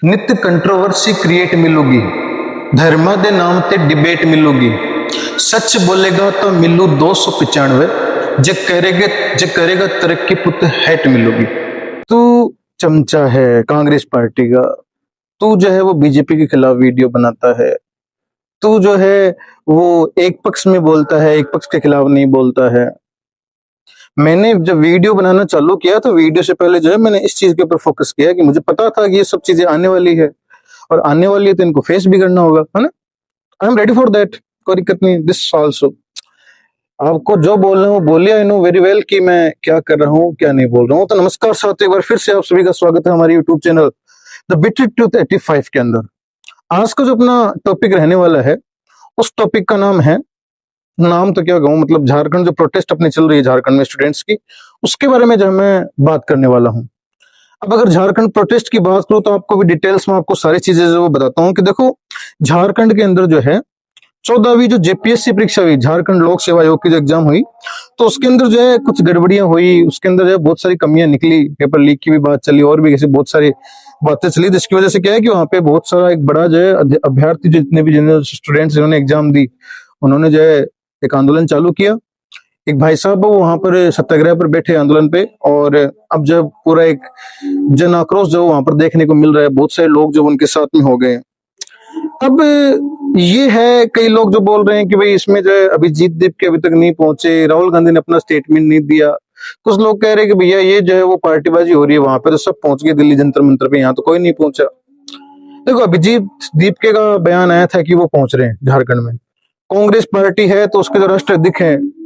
ਨਿਤ controversy create मिलूगी, धर्मा दे नाम ते डिबेट मिलूगी, सच बोलेगा तो मिलू 295, जे करेगा तरक्की पुत हैट मिलूगी। तू चमचा है कांग्रेस पार्टी का, तू जो है वो बीजेपी के खिलाफ वीडियो बनाता है, तू जो है वो एक पक्ष में बोलता है, एक पक्ष के खिलाफ नहीं बोलता है। मैंने जब वीडियो बनाना चालू किया तो वीडियो से पहले जो है मैंने इस चीज के ऊपर फोकस किया कि मुझे पता था कि ये सब चीजें आने वाली है, और आने वाली है तो इनको फेस भी करना होगा, है ना। I am ready for that, कोई दिक्कत नहीं। दिस ऑल्सो आपको जो बोलना हो बोलिए, आई नो वेरी वेल कि मैं क्या कर रहा हूँ क्या नहीं बोल रहा हूँ। तो नमस्कार साथियों, एक बार फिर से आप सभी का स्वागत है हमारे YouTube channel the bitter truth 85 के अंदर। आज का जो अपना टॉपिक रहने वाला है, उस टॉपिक का नाम है, नाम तो क्या कहूँ, मतलब झारखंड जो प्रोटेस्ट अपनी चल रही है झारखंड में स्टूडेंट्स की, उसके बारे में जो मैं बात करने वाला हूँ। अब अगर झारखंड प्रोटेस्ट की बात करूं तो आपको भी डिटेल्स में आपको सारी चीजें जो वो बताता हूँ कि देखो, झारखंड के अंदर जो है 14वीं जो जेपीएससी परीक्षा हुई, झारखंड लोक सेवा आयोग की जो एग्जाम हुई, तो उसके अंदर जो है कुछ गड़बड़ियां हुई, उसके अंदर जो है बहुत सारी कमियां निकली, पेपर लीक की भी बात चली और भी ऐसी बहुत सारी बातें चली, जिसकी वजह से क्या है कि वहां पे बहुत सारा एक बड़ा जो है अभ्यर्थी, जितने भी स्टूडेंट्स जिन्होंने एग्जाम दी, उन्होंने जो है एक आंदोलन चालू किया। एक भाई साहब वो वहां पर सत्याग्रह पर बैठे आंदोलन पे, और अब जब पूरा एक जन आक्रोश जो वहां पर देखने को मिल रहा है, बहुत सारे लोग जो उनके साथ में हो गए। अब ये है, कई लोग जो बोल रहे हैं कि भाई इसमें जो है अभिजीत दीप के अभी तक नहीं पहुंचे, राहुल गांधी ने अपना स्टेटमेंट नहीं दिया। कुछ लोग कह रहे हैं कि भैया ये जो है वो पार्टीबाजी हो रही है, वहां पे तो सब पहुंच गए दिल्ली जंतर मंतर पे, यहाँ तो कोई नहीं पहुंचा। देखो, अभिजीत दीप का बयान आया था कि वो पहुंच रहे हैं झारखंड में। कांग्रेस पार्टी है तो उसके जो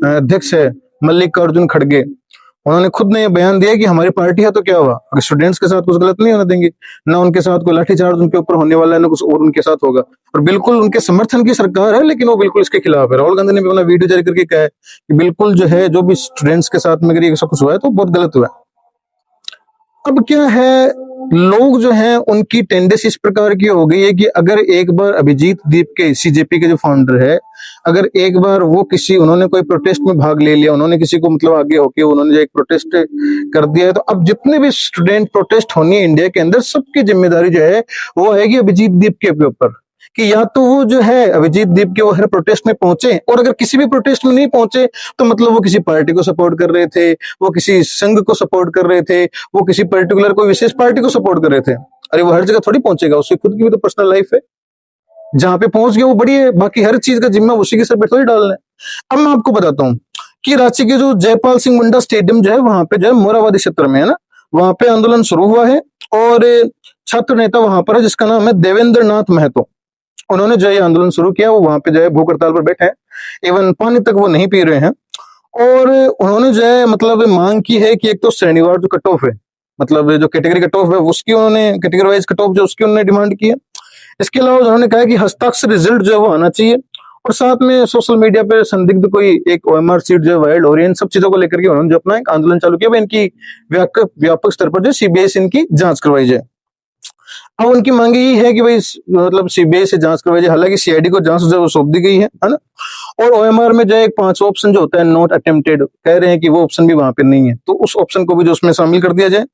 अध्यक्ष है मल्लिकार्जुन खड़गे, उन्होंने खुद ने ये बयान दिया कि हमारी पार्टी है तो क्या हुआ, अगर स्टूडेंट्स के साथ कुछ गलत नहीं होने देंगे, ना उनके साथ कोई लाठीचार्ज उनके ऊपर होने वाला है, ना कुछ और उनके साथ होगा। और बिल्कुल उनके समर्थन की सरकार है, लेकिन वो बिल्कुल इसके खिलाफ है। राहुल गांधी ने भी अपना वीडियो जारी करके कहा है कि बिल्कुल जो है, जो भी स्टूडेंट्स के साथ में अगर ये सब कुछ हुआ है तो बहुत गलत हुआ है। अब क्या है, लोग जो हैं उनकी टेंडेंसी इस प्रकार की हो गई है कि अगर एक बार अभिजीत दीप के, सीजेपी के जो फाउंडर है, अगर एक बार वो किसी, उन्होंने कोई प्रोटेस्ट में भाग ले लिया, उन्होंने किसी को मतलब आगे होके उन्होंने जो एक प्रोटेस्ट कर दिया है, तो अब जितने भी स्टूडेंट प्रोटेस्ट होनी है इंडिया के अंदर, सबकी जिम्मेदारी जो है वो आएगी अभिजीत दीप के ऊपर। कि या तो वो जो है अभिजीत दीप के वो हर प्रोटेस्ट में पहुंचे, और अगर किसी भी प्रोटेस्ट में नहीं पहुंचे तो मतलब वो किसी पार्टी को सपोर्ट कर रहे थे, वो किसी संघ को सपोर्ट कर रहे थे, वो किसी पर्टिकुलर कोई विशेष पार्टी को सपोर्ट कर रहे थे। अरे वो हर जगह थोड़ी पहुंचेगा, उसकी खुद की भी तो पर्सनल लाइफ है। जहां पे पहुंच गया वो बड़ी है, बाकी हर चीज का जिम्मा उसी के सर पे थोड़ी डालना है। अब मैं आपको बताता हूँ कि रांची के जो जयपाल सिंह मुंडा स्टेडियम जो है, वहां पे जो है मोराबादी क्षेत्र में है ना, वहां पे आंदोलन शुरू हुआ है, और छात्र नेता वहां पर है जिसका नाम है देवेंद्र नाथ महतो। उन्होंने जो है आंदोलन शुरू किया, वो वहां पे जो है भूख हड़ताल पर बैठे हैं, इवन पानी तक वो नहीं पी रहे हैं। और उन्होंने जो है मतलब मांग की है कि एक तो शनिवार जो कट ऑफ है, मतलब जो कैटेगरी कट ऑफ है उसकी उन्होंने, कैटेगरी वाइज कट ऑफ जो उसकी उन्होंने डिमांड की है। इसके अलावा उन्होंने कहा कि हस्ताक्षर रिजल्ट जो है वो आना चाहिए, और साथ में सोशल मीडिया पे संदिग्ध कोई एक ओएमआर सीट जो है वायरल हो रही है, इन सब चीजों को लेकर के उन्होंने जो अपना एक आंदोलन चालू किया, इनकी व्यापक स्तर पर जो सीबीआई इनकी जांच करवाई जाए। अब उनकी मांग यही है कि भाई मतलब सीबीआई से जांच करवाई जाए, हालांकि सीआईडी को जांच जो सौंप दी गई है ना। और ओएमआर में जो है एक 5 ऑप्शन जो होता है नॉट अटेम्प्टेड, कह रहे हैं कि वो ऑप्शन भी वहां पे नहीं है, तो उस ऑप्शन को भी जो उसमें शामिल कर दिया जाए।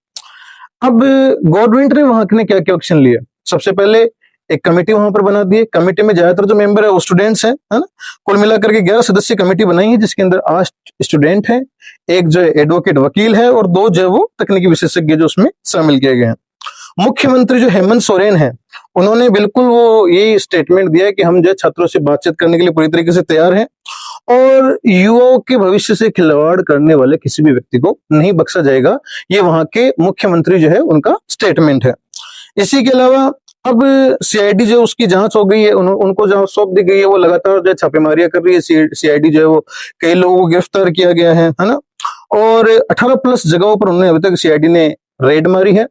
अब गवर्नमेंट ने वहां ने क्या क्या एक्शन लिया, सबसे पहले एक कमेटी वहां पर बना दी है। कमेटी में ज्यादातर जो मेंबर है वो स्टूडेंट्स हैं, है ना। कुल मिलाकर के 11 सदस्यीय कमेटी बनाई है, जिसके अंदर 8 स्टूडेंट हैं, एक जो है एडवोकेट वकील है, और 2 जो है वो तकनीकी विशेषज्ञ जो उसमें शामिल किए गए हैं। मुख्यमंत्री जो हेमंत सोरेन है, उन्होंने बिल्कुल वो ये स्टेटमेंट दिया है कि हम जो है छात्रों से बातचीत करने के लिए पूरी तरीके से तैयार हैं, और युवाओं के भविष्य से खिलवाड़ करने वाले किसी भी व्यक्ति को नहीं बख्शा जाएगा। ये वहां के मुख्यमंत्री जो है उनका स्टेटमेंट है। इसी के अलावा अब सीआईडी जो उसकी जांच हो गई है, उनको जहां सौंप दी गई है, वो लगातार जो है छापेमारियां कर रही है। सीआईडी जो है वो कई लोगों को गिरफ्तार किया गया है ना। और 18 प्लस जगहों पर उन्होंने अभी तक सीआईडी ने रेड मारी है,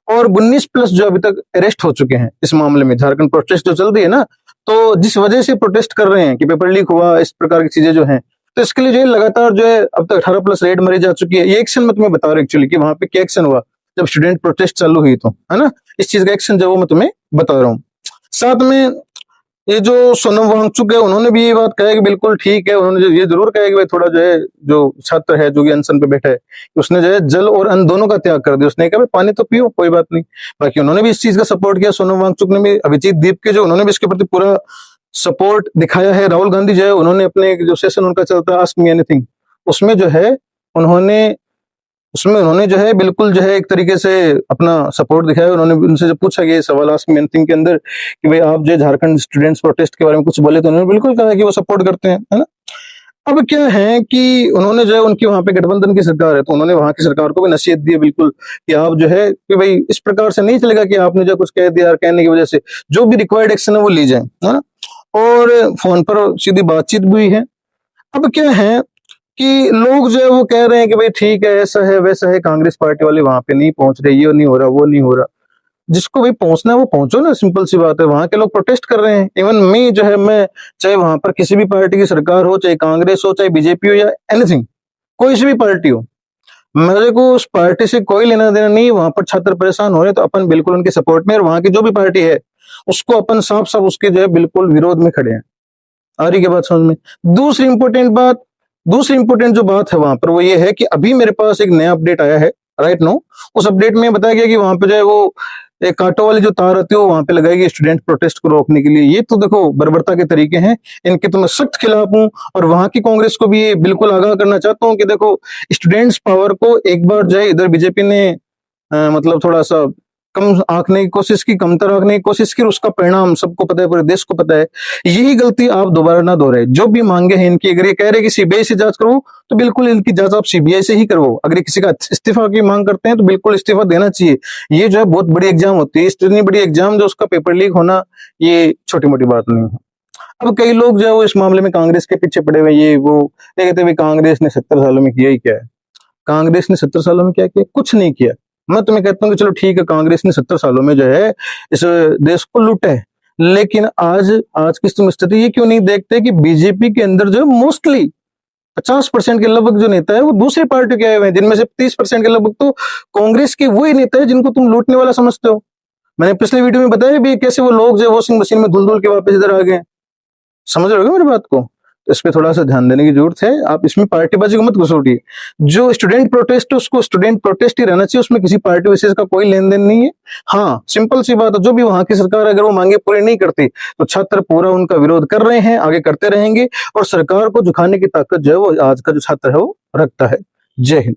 और 19 प्लस जो अभी तक अरेस्ट हो चुके हैं इस मामले में। झारखंड प्रोटेस्ट जो चल रही है ना, तो जिस वजह से प्रोटेस्ट कर रहे हैं कि पेपर लीक हुआ, इस प्रकार की चीजें जो हैं, तो इसके लिए जो है लगातार जो है अब तक 18 प्लस रेड मारी जा चुकी है। ये एक्शन मैं तुम्हें बता रहा हूँ एक्चुअली कि वहां पे क्या एक्शन हुआ जब स्टूडेंट प्रोटेस्ट चालू हुई, तो है ना, इस चीज का एक्शन जो वो मैं तुम्हें बता रहा हूँ। साथ में ये जो सोनम वांगचुक है उन्होंने भी ये बात कहा है कि बिल्कुल ठीक है। उन्होंने ये जरूर कहा है कि भाई थोड़ा जो है, जो छात्र है जो कि अनशन पे बैठा है, उसने जो है जल और अन्न दोनों का त्याग कर दिया। उसने कहा भाई पानी तो पियो, कोई बात नहीं। बाकी उन्होंने भी इस चीज का सपोर्ट किया। सोनम वांगचुक ने भी, अभिजीत दीप के जो, उन्होंने भी इसके प्रति पूरा सपोर्ट दिखाया है। राहुल गांधी जो है, उन्होंने अपने एक जो सेशन उनका चलता है आस्क मी एनीथिंग, उसमें जो है उन्होंने उसमें उन्होंने जो है बिल्कुल जो है एक तरीके से अपना सपोर्ट दिखाया। उन्होंने उनसे जब पूछा कि सवाल आस्क मी एनीथिंग के अंदर कि भाई आप जो है झारखंड स्टूडेंट्स प्रोटेस्ट के बारे में कुछ बोले, तो उन्होंने बिल्कुल कहा कि वो सपोर्ट करते हैं, है ना। अब क्या है कि उन्होंने जो है, उनकी वहां पे गठबंधन की सरकार है, तो उन्होंने वहां की सरकार को भी नसीहत दी है बिल्कुल कि आप जो है कि भाई इस प्रकार से नहीं चलेगा कि आपने जो कुछ कह दिया और कहने की वजह से जो भी रिक्वायर्ड एक्शन है वो ली जाए, है ना। और फोन पर सीधी बातचीत भी हुई है। अब क्या है कि लोग जो है वो कह रहे हैं कि भाई ठीक है, ऐसा है वैसा है, कांग्रेस पार्टी वाले वहां पे नहीं पहुंच रहे, ये नहीं हो रहा वो नहीं हो रहा। जिसको भी पहुंचना है वो पहुंचो ना, सिंपल सी बात है। वहां के लोग प्रोटेस्ट कर रहे हैं। इवन मी जो है, मैं चाहे वहां पर किसी भी पार्टी की सरकार हो, चाहे कांग्रेस हो, चाहे बीजेपी हो, या एनीथिंग, कोई सी भी पार्टी हो, मेरे को उस पार्टी से कोई लेना देना नहीं। वहां पर छात्र परेशान हो रहे तो अपन बिल्कुल उनके सपोर्ट में, और वहां की जो भी पार्टी है उसको अपन साफ साफ उसके जो है बिल्कुल विरोध में खड़े हैं। आ रही क्या बात समझ में। दूसरी इंपॉर्टेंट जो बात है वहां पर वो ये है कि अभी मेरे पास एक नया अपडेट आया है राइट नो। उस अपडेट में बताया गया कि वहां पे जो है वो एक कांटों वाली जो तार आती है वो वहां पे लगाएगी स्टूडेंट प्रोटेस्ट को रोकने के लिए। ये तो देखो बर्बरता के तरीके हैं, इनके तो मैं सख्त खिलाफ हूं। और वहां की कांग्रेस को भी ये बिल्कुल आगाह करना चाहता हूं कि देखो, स्टूडेंट्स पावर को एक बार जो है इधर बीजेपी ने मतलब थोड़ा सा कम आंकने की कोशिश की, कमतर आंकने की कोशिश की, उसका परिणाम सबको पता है, पूरे देश को पता है। यही गलती आप दोबारा ना दोहराए। जो भी मांगे हैं इनकी, अगर ये कह रहे हैं कि सीबीआई से जांच करो, तो बिल्कुल इनकी जांच आप सीबीआई से ही करवाओ। अगर किसी का इस्तीफा की मांग करते हैं तो बिल्कुल इस्तीफा देना चाहिए। ये जो है बहुत बड़ी एग्जाम होती है, इतनी बड़ी एग्जाम जो उसका पेपर लीक होना, ये छोटी मोटी बात नहीं है। अब कई लोग जो है वो इस मामले में कांग्रेस के पीछे पड़े हुए, ये वो कहते हैं कांग्रेस ने 70 सालों में किया ही क्या है। कांग्रेस ने 70 सालों में क्या किया? कुछ नहीं किया। मैं तुम्हें कहता हूँ कि चलो ठीक है, कांग्रेस ने 70 सालों में जो है इस देश को लूटा है, लेकिन आज आज की तुम स्थिति ये क्यों नहीं देखते कि बीजेपी के अंदर जो है मोस्टली 50% के लगभग जो नेता है वो दूसरी पार्टी के आए हुए हैं, जिनमें से 30% के लगभग तो कांग्रेस के वही नेता है जिनको तुम लूटने वाला समझते हो। मैंने पिछले वीडियो में बताया भी कैसे वो लोग जो वॉशिंग मशीन में धुल धुल के वापस इधर आ गए। समझ रहे हो मेरी बात को। तो इस पे थोड़ा सा ध्यान देने की जरूरत है। आप इसमें पार्टीबाजी को मत घुसोटिए। जो स्टूडेंट प्रोटेस्ट है उसको स्टूडेंट प्रोटेस्ट ही रहना चाहिए, उसमें किसी पार्टी विशेष का कोई लेन देन नहीं है। हाँ, सिंपल सी बात है, जो भी वहां की सरकार अगर वो मांगे पूरी नहीं करती तो छात्र पूरा उनका विरोध कर रहे हैं, आगे करते रहेंगे, और सरकार को झुकाने की ताकत जो है वो आज का जो छात्र है वो रखता है। जय हिंद।